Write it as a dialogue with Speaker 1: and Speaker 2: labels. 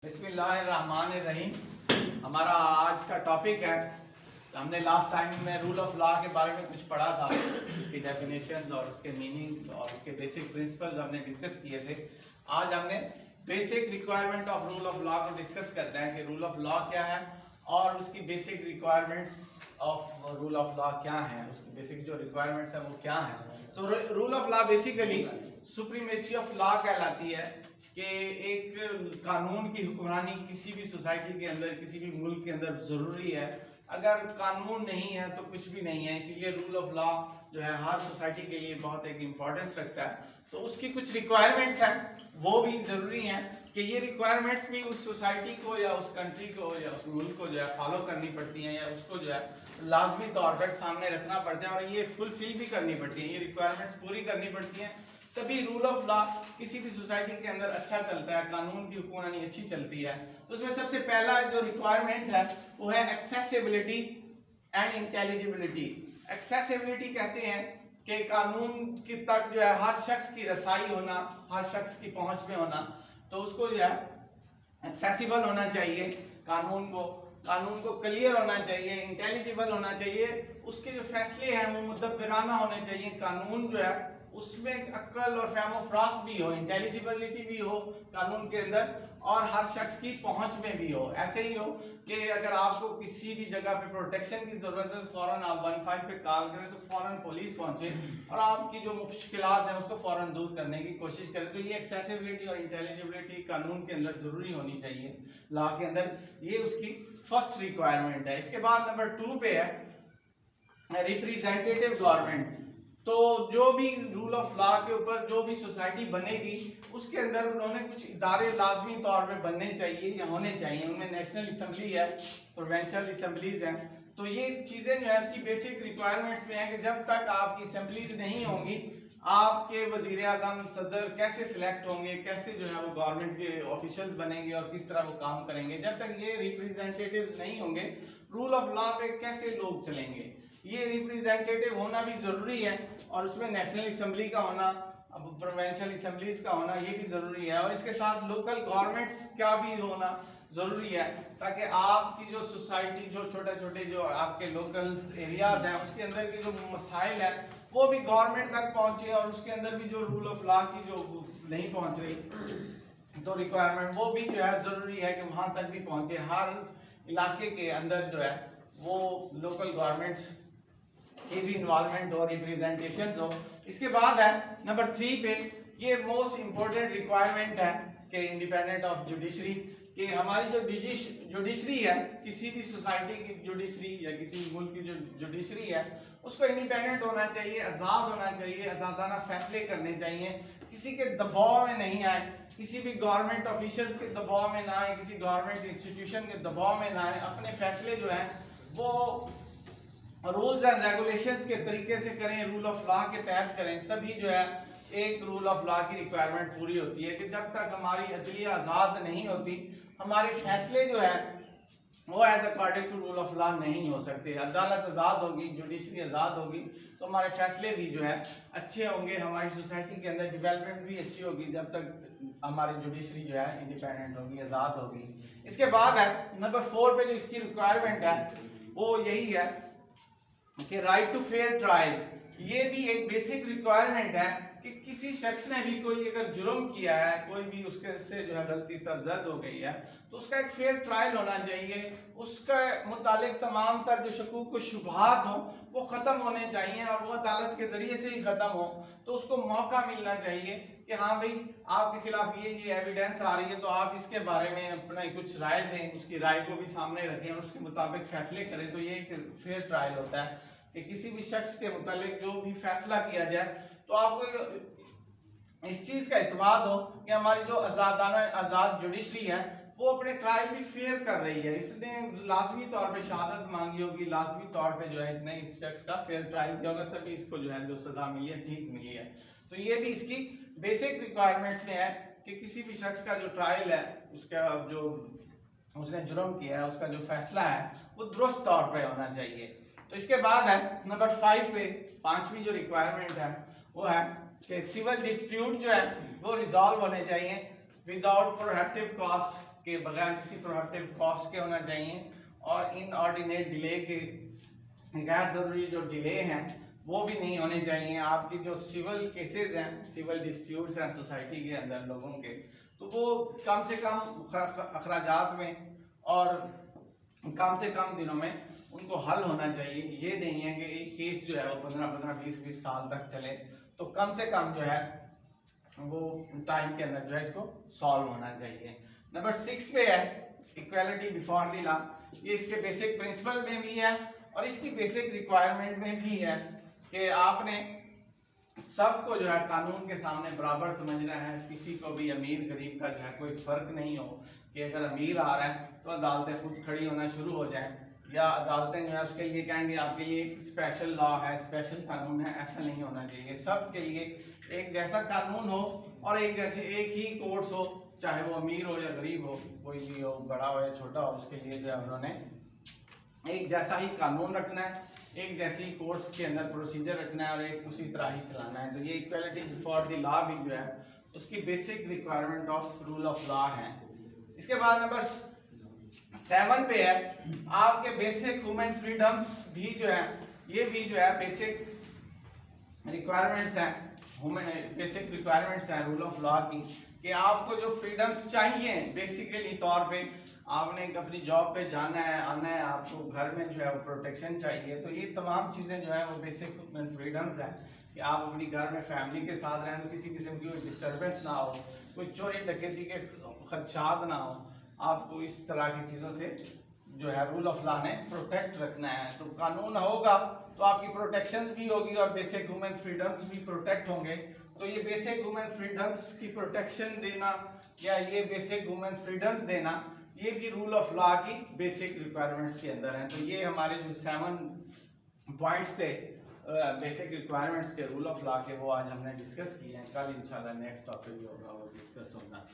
Speaker 1: बिस्मिल्लाहिर्रहमानिर्रहीम। हमारा आज का टॉपिक है, हमने लास्ट टाइम में रूल ऑफ लॉ के बारे में कुछ पढ़ा था, उसकी डेफिनेशंस और उसके मीनिंग्स और उसके बेसिक प्रिंसिपल्स हमने डिस्कस किए थे। आज हमने basic requirement of rule of law को डिस्कस करते हैं कि रूल ऑफ लॉ क्या है और उसकी basic requirements of rule of law क्या है, उसकी बेसिक जो रिक्वायरमेंट्स है वो क्या है। तो rule of law basically supremacy of law कहलाती है कि एक कानून की हुक्मरानी किसी भी सोसाइटी के अंदर, किसी भी मुल्क के अंदर जरूरी है। अगर कानून नहीं है तो कुछ भी नहीं है, इसीलिए रूल ऑफ लॉ जो है हर सोसाइटी के लिए बहुत एक इम्पोर्टेंस रखता है। तो उसकी कुछ रिक्वायरमेंट्स हैं, वो भी जरूरी हैं कि ये रिक्वायरमेंट्स भी उस सोसाइटी को या उस कंट्री को या उस मुल्क को जो है फॉलो करनी पड़ती हैं या उसको जो है लाजमी तौर पर सामने रखना पड़ता है और ये फुलफिल भी करनी पड़ती है, ये रिक्वायरमेंट्स पूरी करनी पड़ती हैं, तभी रूल ऑफ लॉ किसी भी सोसाइटी के अंदर अच्छा चलता है, कानून की हुक्मरानी अच्छी चलती है। तो उसमें सबसे पहला जो रिक्वायरमेंट है वो है एक्सेसिबिलिटी एंड इंटेलिजिबिलिटी। एक्सेसिबिलिटी कहते हैं कि कानून की तक जो है हर शख्स की रसाई होना, हर शख्स की पहुंच में होना, तो उसको जो है एक्सेसिबल होना चाहिए, कानून को क्लियर होना चाहिए, इंटेलिजिबल होना चाहिए, उसके जो फैसले हैं वो मुदब्बिराना होने चाहिए, कानून जो है उसमें अक्ल और फहम फरास भी हो, इंटेलिजिबिलिटी भी हो कानून के अंदर और हर शख्स की पहुंच में भी हो। ऐसे ही हो कि अगर आपको किसी भी जगह पे प्रोटेक्शन की जरूरत है तो फौरन आप 15 पे कॉल करें तो फौरन पुलिस पहुंचे और आपकी जो मुश्किलात हैं उसको फौरन दूर करने की कोशिश करें। तो ये एक्सेसिबिलिटी और इंटेलिजिबिलिटी कानून के अंदर जरूरी होनी चाहिए, लॉ के अंदर, ये उसकी फर्स्ट रिक्वायरमेंट है। इसके बाद नंबर 2 पे है रिप्रेजेंटेटिव गवर्नमेंट। तो जो भी रूल ऑफ लॉ के ऊपर जो भी सोसाइटी बनेगी उसके अंदर उन्होंने कुछ इदारे लाजमी तौर पे बनने चाहिए या होने चाहिए। उनमें नेशनल असेंबली है, प्रोविंशियल असेंबलीज हैं, तो ये चीजें जो है उसकी बेसिक रिक्वायरमेंट्स में है कि जब तक आपकी असेंबलीज नहीं होंगी आपके वजीर आजम सदर कैसे सिलेक्ट होंगे, कैसे जो है वो गवर्नमेंट के ऑफिशियल बनेंगे और किस तरह वो काम करेंगे, जब तक ये रिप्रेजेंटेटिव नहीं होंगे रूल ऑफ लॉ पे कैसे लोग चलेंगे। ये रिप्रेजेंटेटिव होना भी जरूरी है और उसमें नेशनल असेंबली का होना, अब प्रोविंशियल असेंबलीज का होना ये भी जरूरी है और इसके साथ लोकल गवर्नमेंट्स का भी होना जरूरी है ताकि आपकी जो सोसाइटी, जो छोटे छोटे जो आपके लोकल एरियाज हैं उसके अंदर के जो मसाइल है वो भी गवर्नमेंट तक पहुंचे और उसके अंदर भी जो रूल ऑफ लॉ की जो नहीं पहुंच रही तो रिक्वायरमेंट वो भी जो है जरूरी है कि वहां तक भी पहुंचे, हर इलाके के अंदर जो है वो लोकल गवर्नमेंट्स की भी इन्वॉल्वमेंट हो, रिप्रेजेंटेशन हो। इसके बाद है नंबर 3 पे, ये मोस्ट इंपॉर्टेंट रिक्वायरमेंट है कि इंडिपेंडेंट ऑफ जुडिशरी, कि हमारी जो जुडिशरी है, किसी भी सोसाइटी की जुडिशरी या किसी मुल्क की जो जुडिशरी है उसको इंडिपेंडेंट होना चाहिए, आज़ाद होना चाहिए, आज़ादाना फैसले करने चाहिए, किसी के दबाव में नहीं आए, किसी भी गवर्नमेंट ऑफिशियल्स के दबाव में ना आए, किसी गवर्नमेंट इंस्टीट्यूशन के दबाव में ना आए, अपने फैसले जो हैं वो रूल्स एंड रेगुलेशंस के तरीके से करें, रूल ऑफ लॉ के तहत करें, तभी जो है एक रूल ऑफ लॉ की रिक्वायरमेंट पूरी होती है। कि जब तक हमारी अदलिया आज़ाद नहीं होती हमारे फैसले जो है वो as according to rule of law नहीं हो सकते। अदालत आज़ाद होगी, जुडिशरी आज़ाद होगी तो हमारे फैसले भी जो है अच्छे होंगे, हमारी सोसाइटी के अंदर डेवलपमेंट भी अच्छी होगी जब तक हमारी जुडिशरी जो है इंडिपेंडेंट होगी, आज़ाद होगी। इसके बाद है नंबर 4 पे जो इसकी रिक्वायरमेंट है वो यही है कि राइट टू फेयर ट्रायल। ये भी एक बेसिक रिक्वायरमेंट है कि किसी शख्स ने भी कोई अगर जुर्म किया है, कोई भी उसके से जो है गलती सरजद हो गई है तो उसका एक फेयर ट्रायल होना चाहिए, उसका मुतालिक तमाम तर जो शकूक व शुबहात हो वो ख़त्म होने चाहिए और वो अदालत के ज़रिए से ही ख़त्म हो। तो उसको मौका मिलना चाहिए कि हाँ भाई आपके खिलाफ ये एविडेंस आ रही है तो आप इसके बारे में अपना कुछ राय दें, उसकी राय को भी सामने रखें और उसके मुताबिक फैसले करें। तो ये एक फेयर ट्रायल होता है कि किसी भी शख्स के मुतालिक जो भी फैसला किया जाए तो आपको इस चीज का इत्मीनान हो कि हमारी जो आज़ाद जुडिशरी है वो अपने ट्रायल भी फेयर कर रही है। इसने लाजमी तौर पे शहादत मांगी होगी, लाजमी तौर पे जो है इसने इस शख्स का फेयर ट्रायल किया होगा तभी इसको जो है जो सजा मिली है ठीक मिली है। तो ये भी इसकी बेसिक रिक्वायरमेंट्स में है कि किसी भी शख्स का जो ट्रायल है, उसका जो उसने जुर्म किया है, उसका जो फैसला है वो दुरुस्त तौर पे होना चाहिए। तो इसके बाद है नंबर 5 पे, 5वीं जो रिक्वायरमेंट है वो है कि सिविल डिस्प्यूट जो है वो रिजॉल्व होने चाहिए विदाउट प्रोहिबिटिव कॉस्ट के बगैर किसी प्रोडक्टिव कॉस्ट के होना चाहिए, और इनऑर्डिनेट डिले के गैर जरूरी जो डिले हैं वो भी नहीं होने चाहिए। आपकी जो सिविल केसेस हैं, सिविल डिस्प्यूट्स हैं सोसाइटी के अंदर लोगों के, तो वो कम से कम अखराजात में और कम से कम दिनों में उनको हल होना चाहिए। ये नहीं है कि एक केस जो है वो 15-15, 20-20 साल तक चले, तो कम से कम जो है वो टाइम के अंदर जो है इसको सॉल्व होना चाहिए। नंबर 6 पे है इक्वालिटी बिफोर द लॉ। ये इसके बेसिक प्रिंसिपल में भी है और इसकी बेसिक रिक्वायरमेंट में भी है कि आपने सबको जो है कानून के सामने बराबर समझना है। किसी को भी अमीर गरीब का जो है कोई फर्क नहीं हो कि अगर अमीर आ रहा है तो अदालतें खुद खड़ी होना शुरू हो जाएं, या अदालतें जो है उसके लिए कहेंगे आपके लिए एक स्पेशल लॉ है, स्पेशल कानून है। ऐसा नहीं होना चाहिए। सब के लिए एक जैसा कानून हो और एक ही कोर्ट्स हो, चाहे वो अमीर हो या गरीब हो, कोई भी हो, बड़ा हो या छोटा हो, उसके लिए जो है उन्होंने एक जैसा ही कानून रखना है, एक जैसी कोर्ट्स के अंदर प्रोसीजर रखना है और एक उसी तरह ही चलाना है। तो ये इक्वालिटी बिफोर द लॉ भी जो है उसकी basic requirement of rule of law है। इसके बाद नंबर 7 पे है आपके बेसिक ह्यूमन फ्रीडम्स भी जो है, ये भी जो है बेसिक रिक्वायरमेंट्स हैं, बेसिक रिक्वायरमेंट्स हैं रूल ऑफ लॉ की, कि आपको जो फ्रीडम्स चाहिए बेसिकली तौर पे, आपने अपनी जॉब पे जाना है, आना है, आपको घर में जो है वो प्रोटेक्शन चाहिए। तो ये तमाम चीज़ें जो है वो बेसिक फ्रीडम्स हैं कि आप अपनी घर में फैमिली के साथ रहें तो किसी किस्म की कोई डिस्टर्बेंस ना हो, कोई चोरी डकैती के खदशात ना हो, आपको इस तरह की चीज़ों से जो है रूल ऑफ लॉ ने प्रोटेक्ट रखना है। तो कानून होगा तो आपकी प्रोटेक्शन भी होगी और बेसिक ह्यूमन फ्रीडम्स भी प्रोटेक्ट होंगे। तो ये बेसिक ह्यूमन फ्रीडम्स की प्रोटेक्शन देना या ये बेसिक ह्यूमन फ्रीडम्स देना, ये भी रूल ऑफ लॉ की बेसिक रिक्वायरमेंट्स के अंदर है। तो ये हमारे जो 7 पॉइंट्स थे बेसिक रिक्वायरमेंट्स के रूल ऑफ लॉ के, वो आज हमने डिस्कस किए हैं। कल इंशाल्लाह नेक्स्ट टॉपिक जो होगा वो डिस्कस होगा।